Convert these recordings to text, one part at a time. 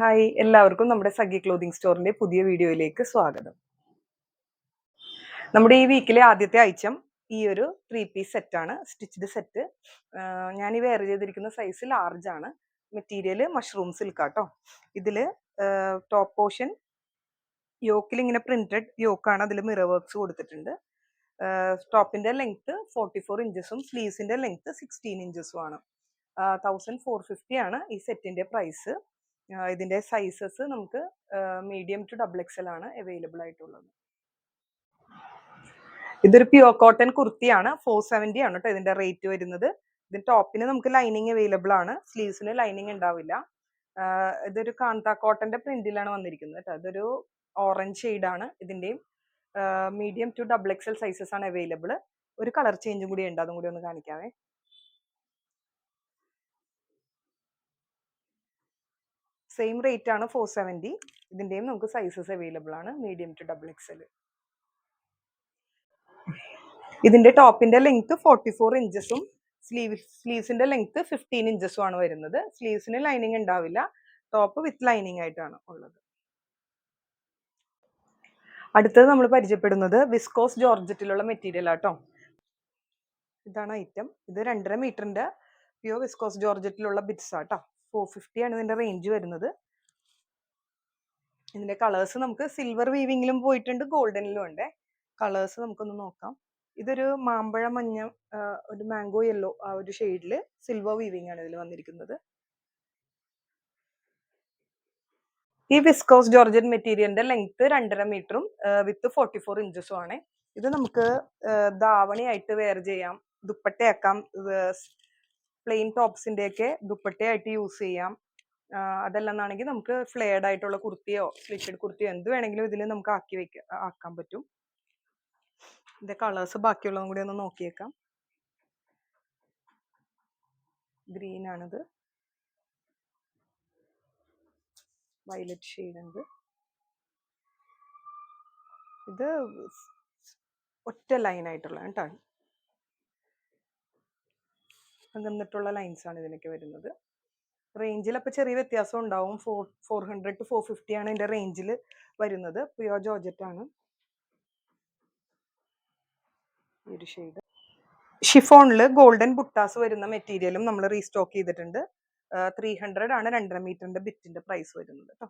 Hi, എല്ലാവർക്കും നമ്മുടെ സഖി clothing സ്റ്റോറിന്റെ പുതിയ വീഡിയോയിലേക്ക് സ്വാഗതം. നമ്മുടെ ഈ വീക്കിലെ ആദ്യത്തെ ഐറ്റം ഈ ഒരു 3-പീസ് സെറ്റാണ്, സ്റ്റിച്ച്ഡ് സെറ്റ്. ഞാൻ ഈ വെയർ ചെയ്തിരിക്കുന്ന സൈസ് ലാർജ് ആണ്. മെറ്റീരിയൽ മഷ്റൂം സിൽക്കാട്ടോ. ഇതില് ടോപ്പ് പോർഷൻ യോക്കിൽ ഇങ്ങനെ പ്രിന്റഡ് യോക്കാണ്, അതിൽ മിറർ വർക്ക്സ് കൊടുത്തിട്ടുണ്ട്. ടോപ്പിന്റെ ലെങ്ത് 44 ഇഞ്ചസും സ്ലീവ്സിന്റെ ലെങ്ത് 16 ഇഞ്ചസും ആണ്. 1450 ആണ് ഈ സെറ്റിന്റെ പ്രൈസ്. ഇതിന്റെ സൈസസ് നമുക്ക് മീഡിയം ടു XXL ആണ് അവൈലബിൾ ആയിട്ടുള്ളത്. ഇതൊരു പ്യുവർ കോട്ടൺ കുർത്തിയാണ്. 470 ആണ് കേട്ടോ ഇതിന്റെ റേറ്റ് വരുന്നത്. ഇതിന്റെ ടോപ്പിന് നമുക്ക് ലൈനിങ് അവൈലബിൾ ആണ്, സ്ലീവ്സിന് ലൈനിങ് ഉണ്ടാവില്ല. ഇതൊരു കാന്ത കോട്ടന്റെ പ്രിന്റിലാണ് വന്നിരിക്കുന്നത് കേട്ടോ. ഇതൊരു ഓറഞ്ച് ഷെയ്ഡാണ്. ഇതിന്റെയും മീഡിയം ടു XXL സൈസസ് ആണ് അവൈലബിൾ. ഒരു കളർ ചേഞ്ചും കൂടി ഉണ്ട്, അതും കൂടി ഒന്ന് കാണിക്കാവേ. സെയിം റേറ്റ് ആണ് 470. ഇതിന്റെയും നമുക്ക് സൈസസ് അവൈലബിൾ ആണ്, മീഡിയം ടു XXL. ഇതിന്റെ ടോപ്പിന്റെ ലെങ്ത് 44 ഇഞ്ചസും സ്ലീവ്സിന്റെ ലെങ്ത് 15 ഇഞ്ചസും ആണ് വരുന്നത്. സ്ലീവ്സിന് ലൈനിങ് ഉണ്ടാവില്ല, ടോപ്പ് വിത്ത് ലൈനിങ് ആയിട്ടാണ് ഉള്ളത്. അടുത്തത് നമ്മൾ പരിചയപ്പെടുന്നത് വിസ്കോസ് ജോർജറ്റിലുള്ള മെറ്റീരിയൽ ആട്ടോ. ഇതാണ് ഐറ്റം. ഇത് 2.5 മീറ്ററിന്റെ പ്യൂർ വിസ്കോസ് ജോർജറ്റിലുള്ള ബിറ്റ്സ് ആട്ടോ. 450 ആണ് ഇതിന്റെ റേഞ്ച് വരുന്നത്. ഇതിന്റെ കളേഴ്സ് നമുക്ക് സിൽവർ വീവിങ്ങിലും പോയിട്ടുണ്ട്, ഗോൾഡനിലും ഉണ്ട്. കളേഴ്സ് നമുക്കൊന്ന് നോക്കാം. ഇതൊരു മാമ്പഴ മഞ്ഞ, ഒരു മാംഗോ യെല്ലോ ആ ഒരു ഷെയ്ഡില് സിൽവർ വീവിംഗ് ആണ് ഇതിൽ വന്നിരിക്കുന്നത്. ഈ വിസ്കോസ് ജോർജറ്റ് മെറ്റീരിയലിന്റെ ലെങ്ത് 2.5 മീറ്ററും വിത്ത് 44 ഇഞ്ചസും ആണ്. ഇത് നമുക്ക് ധാവണി ആയിട്ട് വെയർ ചെയ്യാം, ദുപ്പട്ടയാക്കാം, പ്ലെയിൻ ടോപ്സിന്റെ ഒക്കെ ദുപ്പട്ടയായിട്ട് യൂസ് ചെയ്യാം. അതല്ലെന്നാണെങ്കിൽ നമുക്ക് ഫ്ലെയർഡ് ആയിട്ടുള്ള കുർത്തിയോ സ്ലിറ്റഡ് കുർത്തിയോ എന്ത് വേണമെങ്കിലും ഇതിൽ നമുക്ക് ആക്കാൻ പറ്റും. ഇതിന്റെ കളേഴ്സ് ബാക്കിയുള്ളതും കൂടി ഒന്ന് നോക്കിയേക്കാം. ഗ്രീൻ ആണിത്, വയലറ്റ് ഷെയ്ഡ് ഉണ്ട്. ഇത് ഒറ്റ ലൈൻ ആയിട്ടുള്ള കേട്ടോ, അകന്നിട്ടുള്ള ലൈൻസ് ആണ് ഇതിനൊക്കെ വരുന്നത്. റേഞ്ചിൽ അപ്പോൾ ചെറിയ വ്യത്യാസം ഉണ്ടാവും. 400 to 450 ആണ് ഇതിന്റെ റേഞ്ചിൽ വരുന്നത്. പ്യുവർ ജോർജറ്റ് ആണ് ഈ ഒരു ഷെയ്ഡ്. ഷിഫോണില് ഗോൾഡൻ ബുട്ടാസ് വരുന്ന മെറ്റീരിയലും നമ്മൾ റീസ്റ്റോക്ക് ചെയ്തിട്ടുണ്ട്. 300 ആണ് 2.5 മീറ്ററിന്റെ ബിറ്റിന്റെ പ്രൈസ് വരുന്നത് കേട്ടോ.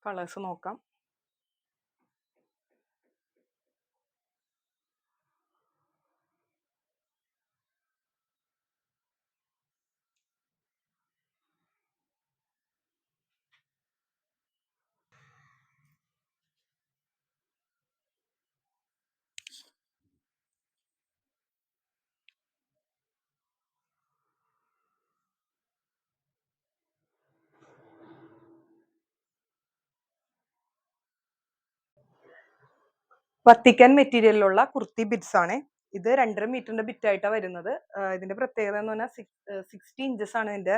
കളേഴ്സ് നോക്കാം. വത്തിക്കാൻ മെറ്റീരിയലിലുള്ള കുർത്തി ബിറ്റ്സ് ആണ്. ഇത് 2.5 മീറ്ററിന്റെ ബിറ്റ് ആയിട്ടാണ് വരുന്നത്. ഇതിന്റെ പ്രത്യേകത എന്ന് പറഞ്ഞാൽ 60 ഇഞ്ചസ് ആണ് ഇതിന്റെ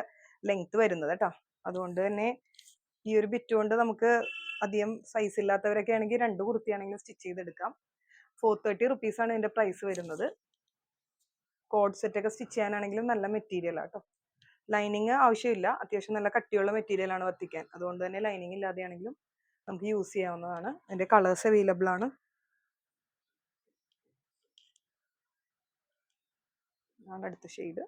ലെങ്ത് വരുന്നത് കേട്ടോ. അതുകൊണ്ട് തന്നെ ഈ ഒരു ബിറ്റ് കൊണ്ട് നമുക്ക് അധികം സൈസ് ഇല്ലാത്തവരൊക്കെ ആണെങ്കിൽ 2 കുർത്തി ആണെങ്കിലും സ്റ്റിച്ച് ചെയ്തെടുക്കാം. 430 റുപ്പീസ് ആണ് ഇതിന്റെ പ്രൈസ് വരുന്നത്. കോഡ് സെറ്റ് ഒക്കെ സ്റ്റിച്ച് ചെയ്യാനാണെങ്കിലും നല്ല മെറ്റീരിയൽ ആട്ടോ. ലൈനിങ് ആവശ്യമില്ല, അത്യാവശ്യം നല്ല കട്ടിയുള്ള മെറ്റീരിയൽ ആണ് വത്തിക്കാൻ. അതുകൊണ്ട് തന്നെ ലൈനിങ് ഇല്ലാതെയാണെങ്കിലും നമുക്ക് യൂസ് ചെയ്യാവുന്നതാണ്. അതിന്റെ കളേഴ്സ് അവൈലബിൾ ആണ്. അടുത്ത ഷെയ്ഡ്.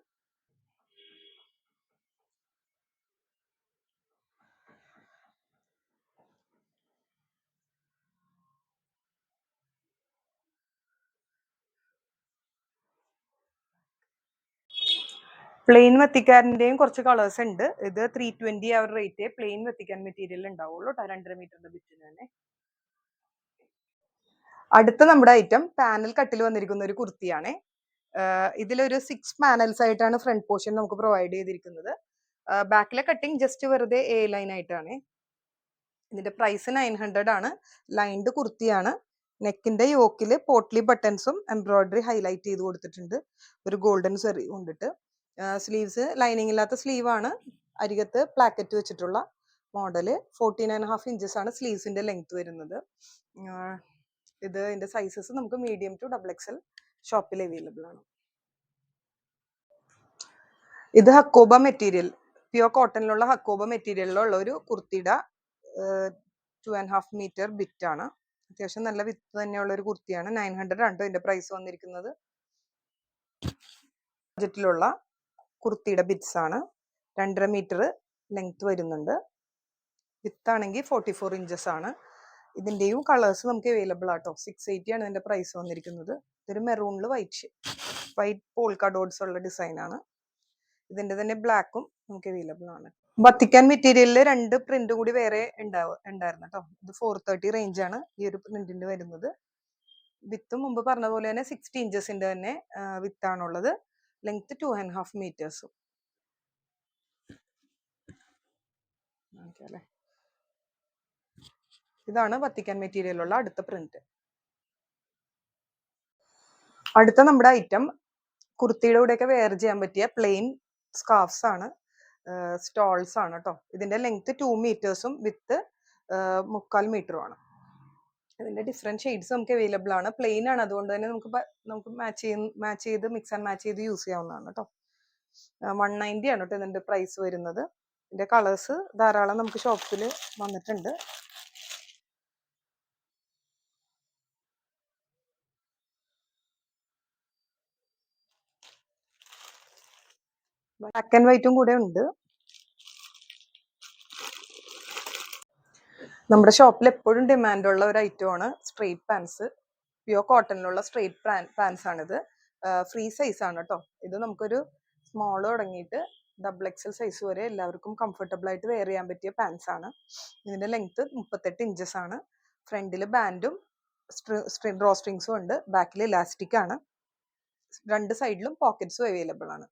പ്ലെയിൻ വത്തിക്കാരന്റെയും കുറച്ച് കളേഴ്സ് ഉണ്ട്. ഇത് 320 ആ ഒരു റേറ്റ് പ്ലെയിൻ വത്തിക്കാൻ മെറ്റീരിയൽ ഉണ്ടാവുള്ളൂ 2.5 മീറ്ററിന്റെ ബിറ്റിന് തന്നെ. അടുത്ത നമ്മുടെ ഐറ്റം പാനൽ കട്ടിൽ വന്നിരിക്കുന്ന ഒരു കുർത്തിയാണ്. ഇതിലൊരു 6 പാനൽസ് ആയിട്ടാണ് ഫ്രണ്ട് പോർഷൻ നമുക്ക് പ്രൊവൈഡ് ചെയ്തിരിക്കുന്നത്. ബാക്കിലെ കട്ടിങ് ജസ്റ്റ് വെറുതെ A ലൈൻ ആയിട്ടാണ്. ഇതിന്റെ പ്രൈസ് 900 ആണ്. ലൈൻഡ് കുർത്തിയാണ്. നെക്കിന്റെ യോക്കിൽ പോട്ട്ലി ബട്ടൺസും എംബ്രോയിഡറി ഹൈലൈറ്റ് ചെയ്ത് കൊടുത്തിട്ടുണ്ട്, ഒരു ഗോൾഡൻ സെറി കൊണ്ടിട്ട്. സ്ലീവ്സ് ലൈനിങ് ഇല്ലാത്ത സ്ലീവ് ആണ്, അരികത്ത് പ്ലാക്കറ്റ് വെച്ചിട്ടുള്ള മോഡല്. 14.5 ഇഞ്ചസ് ആണ് സ്ലീവ്സിന്റെ ലെങ്ത് വരുന്നത്. ഇത് ഇതിന്റെ സൈസസ് നമുക്ക് മീഡിയം ടു XXL ഷോപ്പിൽ അവൈലബിൾ ആണ്. ഇത് ഹക്കോബ മെറ്റീരിയൽ, പ്യുവർ കോട്ടണിലുള്ള ഹക്കോബ മെറ്റീരിയലിലുള്ള ഒരു കുർത്തിയുടെ 2.5 മീറ്റർ ബിറ്റാണ്. അത്യാവശ്യം നല്ല വിത്ത് തന്നെയുള്ള ഒരു കുർത്തിയാണ്. 900 ആണ് ഇതിന്റെ പ്രൈസ് വന്നിരിക്കുന്നത്. ബഡ്ജറ്റിലുള്ള കുർത്തിയുടെ ബിറ്റ്സ് ആണ്. 2.5 മീറ്റർ ലെങ്ത് വരുന്നുണ്ട്. വിത്ത് ആണെങ്കിൽ 44 ഇഞ്ചസ് ആണ്. ഇതിന്റെയും കളേഴ്സ് നമുക്ക് അവൈലബിൾ ആട്ടോ. 680 ആണ് ഇതിന്റെ പ്രൈസ് വന്നിരിക്കുന്നത്. ഇതൊരു മെറൂണിൽ വൈറ്റ് പോൾക്ക ഡോട്ട്സ് ഉള്ള ഡിസൈൻ ആണ്. ഇതിന്റെ തന്നെ ബ്ലാക്കും നമുക്ക് അവൈലബിൾ ആണ്. ബത്തിക്കാൻ മെറ്റീരിയലിൽ 2 പ്രിന്റ് കൂടി വേറെ ഉണ്ടായിരുന്നു കേട്ടോ. ഇത് 430 റേഞ്ച് ആണ് ഈ ഒരു പ്രിന്റിന്റെ വരുന്നത്. വിത്ത് മുമ്പ് പറഞ്ഞ പോലെ തന്നെ 60 ഇഞ്ചസിന്റെ തന്നെ വിത്ത് ആണുള്ളത്. ലെങ്ത് 2.5 മീറ്റേഴ്സും. ഇതാണ് വത്തിക്കാൻ മെറ്റീരിയലുള്ള അടുത്ത പ്രിന്റ്. അടുത്ത നമ്മുടെ ഐറ്റം കുർത്തിയുടെ കൂടെയൊക്കെ വെയർ ചെയ്യാൻ പറ്റിയ പ്ലെയിൻ സ്കാർഫ്സ് ആണ്, സ്റ്റോൾസ് ആണ് കേട്ടോ. ഇതിന്റെ ലെങ്ത് 2 മീറ്റേഴ്സും വിത്ത് 3/4 മീറ്ററും ആണ്. ഇതിന്റെ ഡിഫറെന്റ് ഷെയ്ഡ്സ് നമുക്ക് അവൈലബിൾ ആണ്. പ്ലെയിൻ ആണ്, അതുകൊണ്ട് തന്നെ നമുക്ക് മാച്ച് ചെയ്ത് മിക്സ് ആൻഡ് മാച്ച് ചെയ്ത് യൂസ് ചെയ്യാവുന്നതാണ് കേട്ടോ. 190 ആണ് കേട്ടോ ഇതിന്റെ പ്രൈസ് വരുന്നത്. ഇതിന്റെ കളേഴ്സ് ധാരാളം നമുക്ക് ഷോപ്പിൽ വന്നിട്ടുണ്ട്. ബ്ലാക്ക് ആൻഡ് വൈറ്റും കൂടെ ഉണ്ട്. നമ്മുടെ ഷോപ്പിൽ എപ്പോഴും ഡിമാൻഡുള്ള ഒരു ഐറ്റമാണ് സ്ട്രെയിറ്റ് പാൻസ്. പ്യുവർ കോട്ടണിലുള്ള സ്ട്രെയിറ്റ് പാൻസ് ആണിത്. ഫ്രീ സൈസ് ആണ് കേട്ടോ. ഇത് നമുക്കൊരു സ്മോൾ തുടങ്ങിയിട്ട് XXL സൈസ് വരെ എല്ലാവർക്കും കംഫർട്ടബിൾ ആയിട്ട് വെയർ ചെയ്യാൻ പറ്റിയ പാൻസ് ആണ്. ഇതിന്റെ ലെങ്ത് 38 ഇഞ്ചസ് ആണ്. ഫ്രണ്ടിൽ ബാൻഡും ഡ്രോ സ്ട്രിങ്സും ഉണ്ട്. ബാക്കിൽ ഇലാസ്റ്റിക് ആണ്. 2 സൈഡിലും പോക്കറ്റ്സും അവൈലബിൾ ആണ്.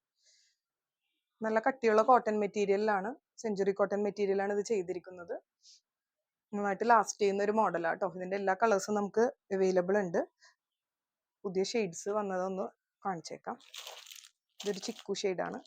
നല്ല കട്ടിയുള്ള കോട്ടൺ മെറ്റീരിയലാണ്, സെഞ്ചുറി കോട്ടൺ മെറ്റീരിയലാണ് ഇത് ചെയ്തിരിക്കുന്നത്. നന്നായിട്ട് ലാസ്റ്റ് ചെയ്യുന്ന ഒരു മോഡലാണ് കേട്ടോ. ഇതിന്റെ എല്ലാ കളേഴ്സും നമുക്ക് അവൈലബിൾ ഉണ്ട്. പുതിയ ഷെയ്ഡ്സ് വന്നതൊന്ന് കാണിച്ചേക്കാം. ഇതൊരു ചിക്കു ഷെയ്ഡാണ്.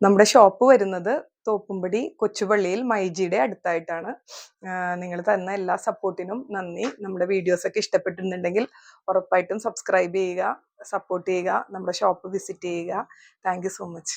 നമ്മുടെ ഷോപ്പ് വരുന്നത് തോപ്പുംപടി കൊച്ചുപള്ളിയിൽ മൈജിയുടെ അടുത്തായിട്ടാണ്. നിങ്ങൾ തന്ന എല്ലാ സപ്പോർട്ടിനും നന്ദി. നമ്മുടെ വീഡിയോസ് ഒക്കെ ഇഷ്ടപ്പെട്ടിട്ടുണ്ടെങ്കിൽ ഉറപ്പായിട്ടും സബ്സ്ക്രൈബ് ചെയ്യുക, സപ്പോർട്ട് ചെയ്യുക, നമ്മുടെ ഷോപ്പ് വിസിറ്റ് ചെയ്യുക. Thank you so much.